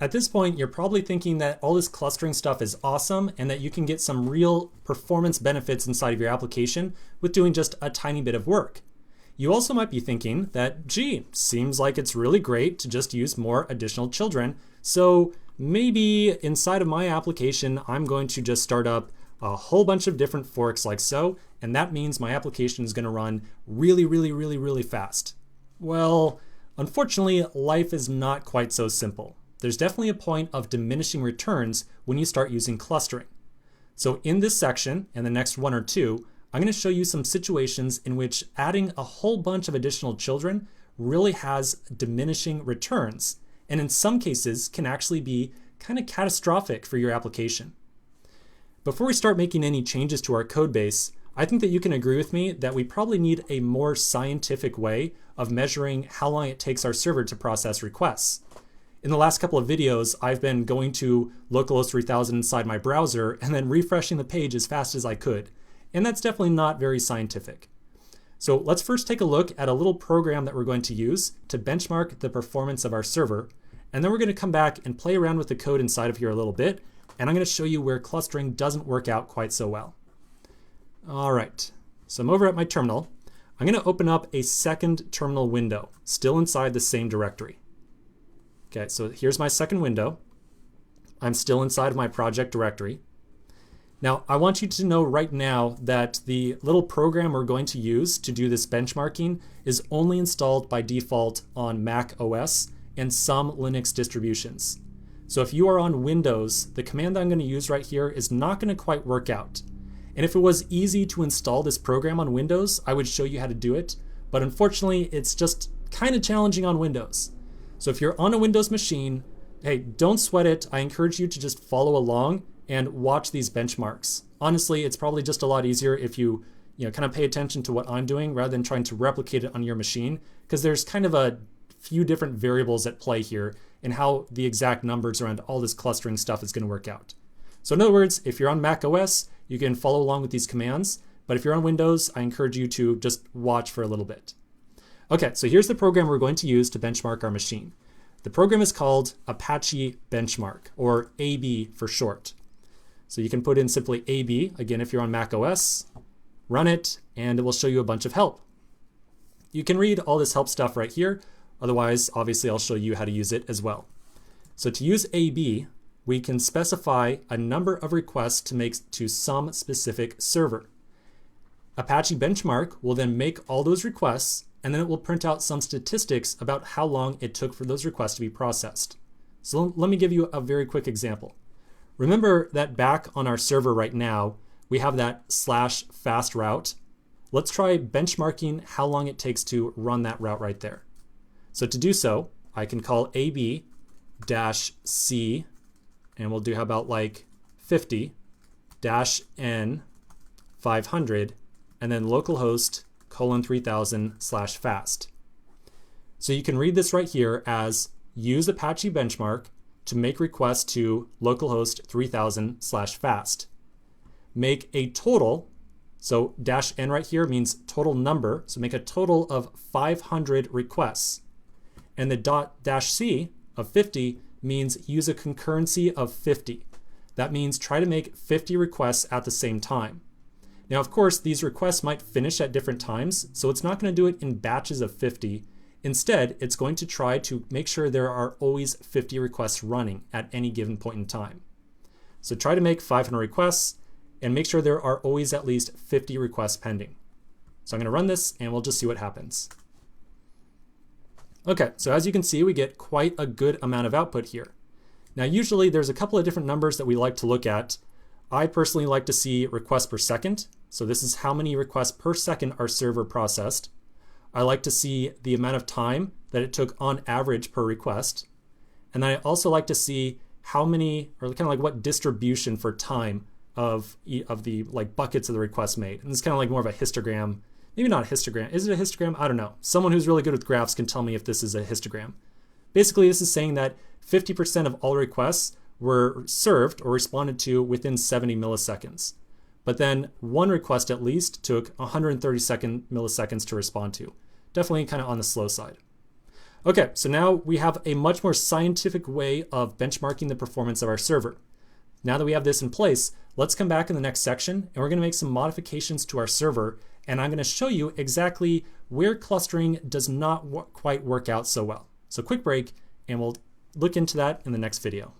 At this point, you're probably thinking that all this clustering stuff is awesome and that you can get some real performance benefits inside of your application with doing just a tiny bit of work. You also might be thinking that, gee, seems like it's really great to just use more additional children. So maybe inside of my application, I'm going to just start up a whole bunch of different forks like so, and that means my application is going to run really, really, really, really fast. Well, unfortunately, life is not quite so simple. There's definitely a point of diminishing returns when you start using clustering. So in this section, and the next one or two, I'm going to show you some situations in which adding a whole bunch of additional children really has diminishing returns, and in some cases can actually be kind of catastrophic for your application. Before we start making any changes to our code base, I think that you can agree with me that we probably need a more scientific way of measuring how long it takes our server to process requests. In the last couple of videos, I've been going to localhost 3000 inside my browser and then refreshing the page as fast as I could. And that's definitely not very scientific. So let's first take a look at a little program that we're going to use to benchmark the performance of our server. And then we're going to come back and play around with the code inside of here a little bit. And I'm going to show you where clustering doesn't work out quite so well. All right, so I'm over at my terminal. I'm going to open up a second terminal window, still inside the same directory. Okay, so here's my second window. I'm still inside of my project directory. Now, I want you to know right now that the little program we're going to use to do this benchmarking is only installed by default on Mac OS and some Linux distributions. So if you are on Windows, the command that I'm going to use right here is not going to quite work out. And if it was easy to install this program on Windows, I would show you how to do it. But unfortunately, it's just kind of challenging on Windows. So if you're on a Windows machine, hey, don't sweat it. I encourage you to just follow along and watch these benchmarks. Honestly, it's probably just a lot easier if you kind of pay attention to what I'm doing rather than trying to replicate it on your machine, because there's kind of a few different variables at play here and how the exact numbers around all this clustering stuff is going to work out. So in other words, if you're on Mac OS, you can follow along with these commands, but if you're on Windows, I encourage you to just watch for a little bit. Okay, so here's the program we're going to use to benchmark our machine. The program is called Apache Benchmark, or AB for short. So you can put in simply AB, again, if you're on Mac OS, run it, and it will show you a bunch of help. You can read all this help stuff right here. Otherwise, obviously, I'll show you how to use it as well. So to use AB, we can specify a number of requests to make to some specific server. Apache Benchmark will then make all those requests, and then it will print out some statistics about how long it took for those requests to be processed. So let me give you a very quick example. Remember that back on our server right now, we have that /fast route. Let's try benchmarking how long it takes to run that route right there. So to do so, I can call AB-C, and we'll do how about like 50-N 500, and then localhost :3000/fast. So you can read this right here as use Apache Benchmark to make requests to localhost 3000/fast. Make a total, so -n right here means total number, so make a total of 500 requests. And the -c of 50 means use a concurrency of 50. That means try to make 50 requests at the same time. Now, of course, these requests might finish at different times, so it's not going to do it in batches of 50. Instead, it's going to try to make sure there are always 50 requests running at any given point in time. So try to make 500 requests and make sure there are always at least 50 requests pending. So I'm going to run this and we'll just see what happens. Okay, so as you can see, we get quite a good amount of output here. Now, usually there's a couple of different numbers that we like to look at. I personally like to see requests per second. So this is how many requests per second our server processed. I like to see the amount of time that it took on average per request. And then I also like to see how many, or kind of like what distribution for time of the like buckets of the requests made. And it's kind of like more of a histogram. Maybe not a histogram. Is it a histogram? I don't know. Someone who's really good with graphs can tell me if this is a histogram. Basically, this is saying that 50% of all requests were served or responded to within 70 milliseconds. But then one request at least took 130 milliseconds to respond to. Definitely kind of on the slow side. Okay, so now we have a much more scientific way of benchmarking the performance of our server. Now that we have this in place, let's come back in the next section and we're going to make some modifications to our server, and I'm going to show you exactly where clustering does not quite work out so well. So quick break, and we'll look into that in the next video.